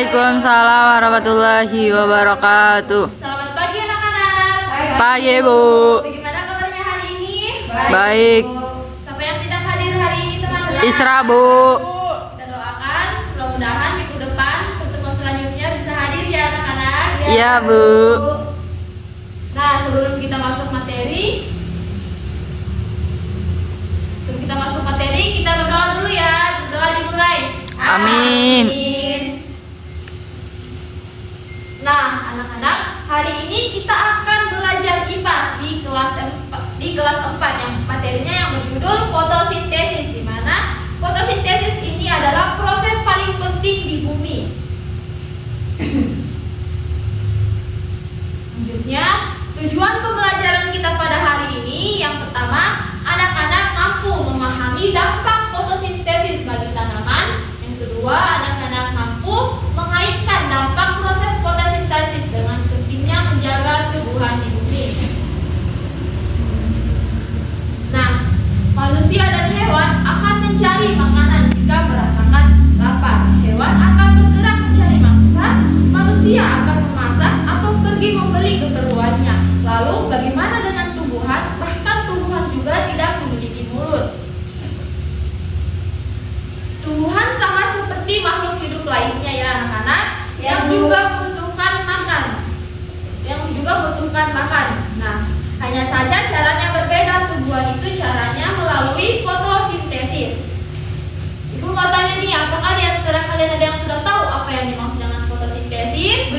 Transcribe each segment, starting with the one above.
Waalaikumsalam warahmatullahi wabarakatuh. Selamat pagi anak-anak. Pagi Bu. Bagaimana kabarnya hari ini? Baik. Siapa yang tidak hadir hari ini teman-teman? Isra Bu. Kita doakan mudah-mudahan minggu depan pertemuan selanjutnya bisa hadir ya anak-anak. Iya Bu. Nah, sebelum kita masuk materi, kita berdoa dulu ya. Berdoa dimulai. Amin. Nah, anak-anak, hari ini kita akan belajar IPAS di kelas 4 yang materinya yang berjudul fotosintesis, di mana fotosintesis ini adalah proses paling penting di bumi. Selanjutnya, tujuan pembelajaran kita pada hari ini yang pertama, anak-anak mampu memahami dampak fotosintesis bagi tanaman. Yang kedua, anak-anak mampu mengaitkan dampak proses fotosintesis dengan pentingnya menjaga tumbuhan di bumi. Nah, manusia dan hewan akan mencari makanan jika merasakan lapar. Hewan akan bergerak mencari mangsa, manusia akan memasak atau pergi membeli keperluannya. Lalu bagaimana dengan tumbuhan? Bahkan tumbuhan juga tidak memiliki mulut. Tumbuhan sama seperti makhluk hidup lainnya ya anak-anak, yang juga membutuhkan makan. Nah, hanya saja caranya berbeda. Tumbuhan itu caranya melalui fotosintesis. Ibu mau tanya nih, apakah di antara kalian ada yang sudah tahu apa yang dimaksud dengan fotosintesis?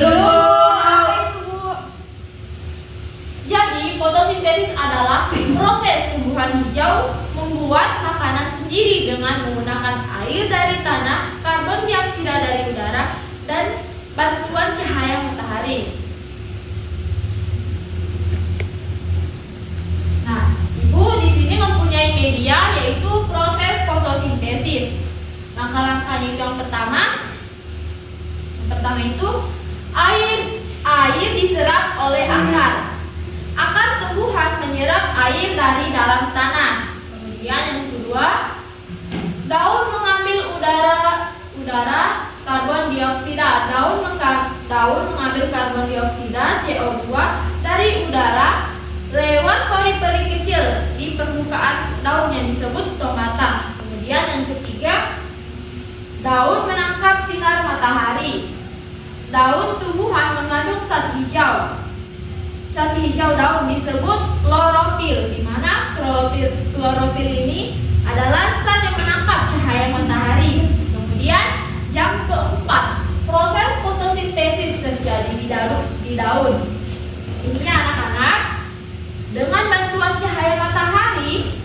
Jadi, fotosintesis adalah proses tumbuhan hijau membuat makanan sendiri dengan menggunakan air dari tanah, karbon dioksida dari udara, dan bantuan cahaya matahari. Nah, Ibu di sini mempunyai media yaitu proses fotosintesis. Langkah-langkahnya itu yang pertama itu air diserap oleh akar. Akar tumbuhan menyerap air dari dalam tanah. Kemudian yang kedua, daun mengambil udara karbon dioksida. Daun mengambil karbon dioksida CO2 dari udara lewat pori-pori kecil di permukaan daun yang disebut stomata. Kemudian yang ketiga, daun menangkap sinar matahari. Daun tumbuhan mengandung zat hijau. Zat hijau daun disebut klorofil, di mana klorofil ini adalah zat yang menangkap cahaya matahari. Kemudian yang keempat, proses fotosintesis terjadi di daun. Ini ya anak-anak, dengan bantuan cahaya matahari,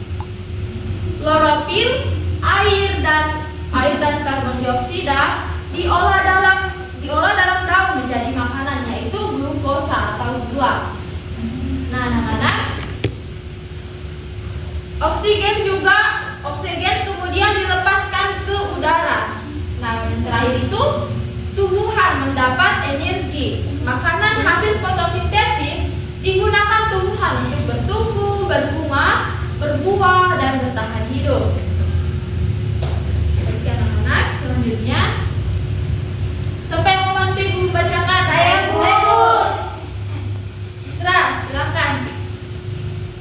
klorofil, air dan karbon dioksida diolah dalam daun menjadi makanan, yaitu glukosa atau gula. Nah, anak-anak, oksigen kemudian dilepaskan ke udara. Nah, yang terakhir itu tumbuhan mendapat energi. Makanan hasil fotosintesis digunakan tumbuhan untuk bertumbuh, berbunga, berbuah, dan bertahan hidup. Oke anak-anak, selanjutnya siapa yang mau bantu Ibu membacakan? Saya Bu. Isra, silakan.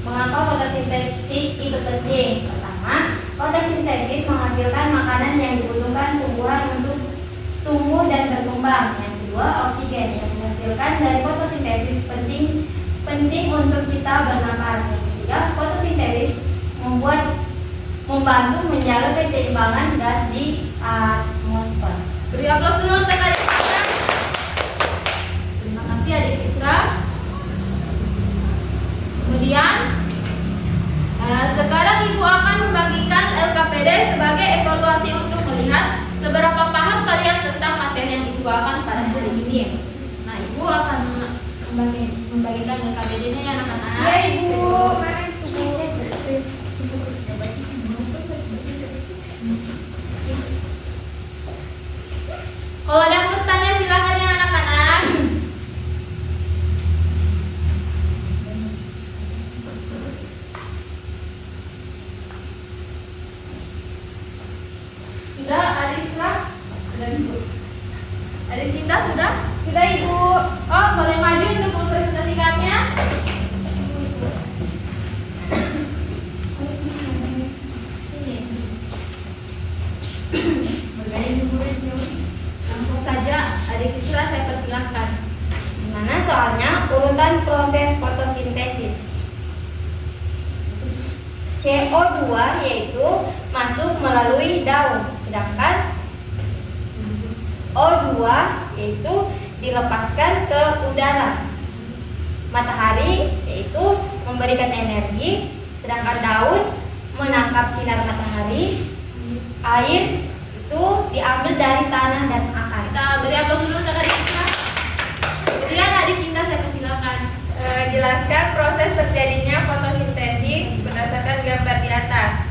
Mengapa fotosintesis itu penting? Pertama, fotosintesis menghasilkan makanan yang dibutuhkan tumbuhan untuk tumbuh dan berkembang. Yang kedua, oksigen yang dihasilkan dari fotosintesis penting untuk kita bernapas. Yang ketiga, fotosintesis membantu menjaga keseimbangan gas di atmosfer. Beri aplaus dulu untuk adik Isra. Terima kasih adik Isra. Kemudian sekarang Ibu akan membagikan LKPD sebagai evaluasi untuk melihat seberapa paham kalian tentang materi yang Ibu bawakan pada hari ini. Nah, Ibu akan membagikan LKPD-nya ya anak-anak. Ya Ibu. Kalau ada yang bertanya silakan ya anak-anak. Sudah, adik Isra? Sudah Ibu. Adik Sudah Ibu. Oh, boleh maju untuk mempresentasikannya. Langsung saja, adik Isra saya persilahkan. Gimana soalnya urutan proses fotosintesis? CO2 yaitu masuk melalui daun, sedangkan O2 yaitu dilepaskan ke udara. Matahari yaitu memberikan energi, sedangkan daun menangkap sinar matahari. Air itu diambil dari tanah dan akar. Kita beri aplaus dulu untuk adik Isra. Kemudian adik Indah saya persilahkan. Jelaskan proses terjadinya fotosintesis berdasarkan gambar di atas.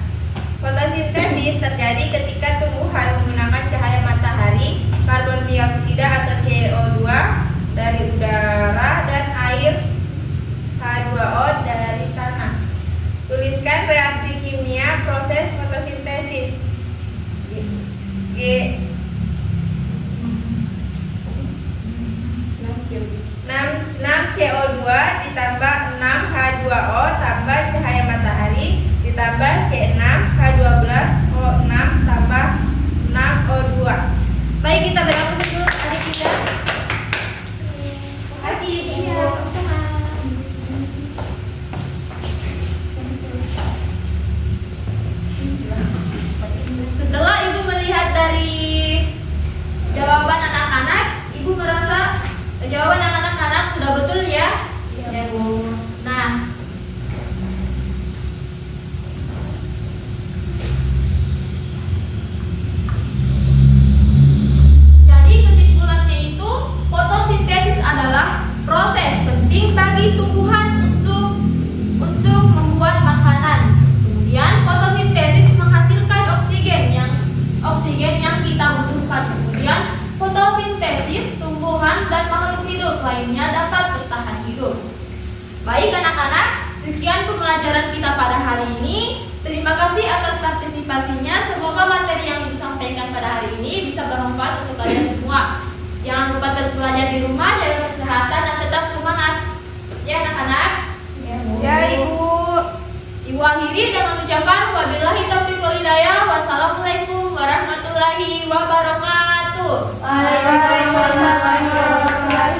Fotosintesis terjadi ketika tumbuhan menggunakan cahaya matahari, karbon dioksida atau CO2 dari udara, dan air H2O dari tanah. Tuliskan reaksi kimia proses fotosintesis. G 6 CO2 ditambah 6 H2O tambah cahaya matahari ditambah C6 H12O6 tambah 6 O2. Baik, kita beri aplaus dulu adik Indah. Terima kasih Ibu. Iya, sama-sama. Setelah Ibu melihat dari jawaban anak-anak, Ibu merasa jawaban anak-anak sudah betul ya? Ya Bu. Nah, jadi kesimpulannya itu fotosintesis adalah proses penting bagi tumbuhan untuk membuat makanan. Kemudian fotosintesis menghasilkan oksigen yang kita butuhkan. Kemudian fotosintesis tumbuhan dan makhluk hidup lainnya dapat bertahan hidup. Baik anak-anak, sekian pembelajaran kita pada hari ini. Terima kasih atas partisipasinya. Semoga materi yang Ibu sampaikan pada hari ini bisa bermanfaat untuk kalian semua. Jangan lupa terus belajar di rumah, jaga kesehatan dan tetap semangat. Ya anak-anak. Ya Ibu. Ibu akhiri dengan ucapan wabillahi taufiq wal hidayah. Wassalamualaikum warahmatullahi wabarakatuh. Waalaikumsalam warahmatullahi wabarakatuh.